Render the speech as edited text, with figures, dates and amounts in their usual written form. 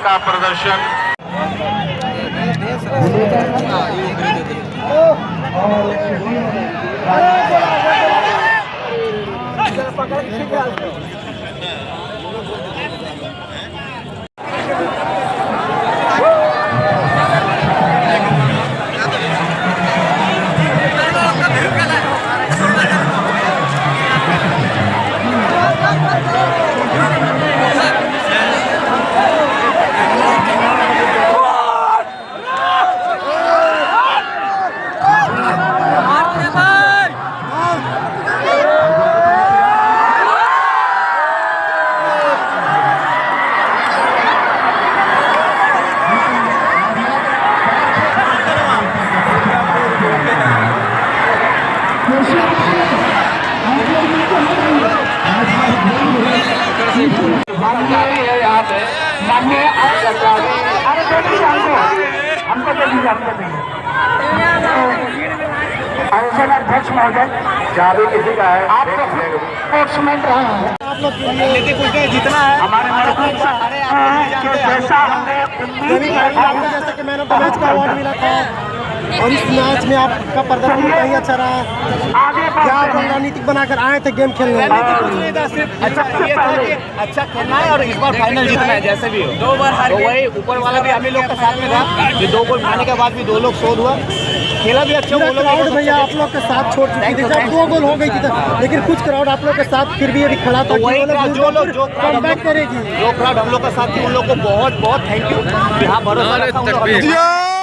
का प्रदर्शन। अध्यक्ष महोदय, जादू किसी का है? आप स्पोर्ट्समैन रहे हैं, आप लोग जितना है हमारे जैसा हमने आपको जैसे कि मैन ऑफ द मैच का अवार्ड मिला था और इस मैच में आपका प्रदर्शन कहीं अच्छा रहा। आगे क्या आप रणनीतिक बनाकर आए थे गेम खेलने? अच्छा ये था कि अच्छा खेलना है और इस बार फाइनल जीतना है जैसे भी हो। 2 बार हार गए, वही ऊपर वाला भी हम ही लोग के साथ में था कि 2 गोल खाने के बाद भी 2 लोग शोध हुआ, खेला भी अच्छा। वो लोग क्राउड भैया आप लोग के साथ छोड़ चुकी थी, जब 2 गोल हो गई थी लेकिन कुछ क्राउड आप लोग के साथ फिर भी अभी खड़ा था। वही जो लोग कमबैक करेगी, जो क्राउड हम लोग का साथ थी उन लोग को बहुत बहुत थैंक यू। यहाँ भरोसा रखा हम लोग।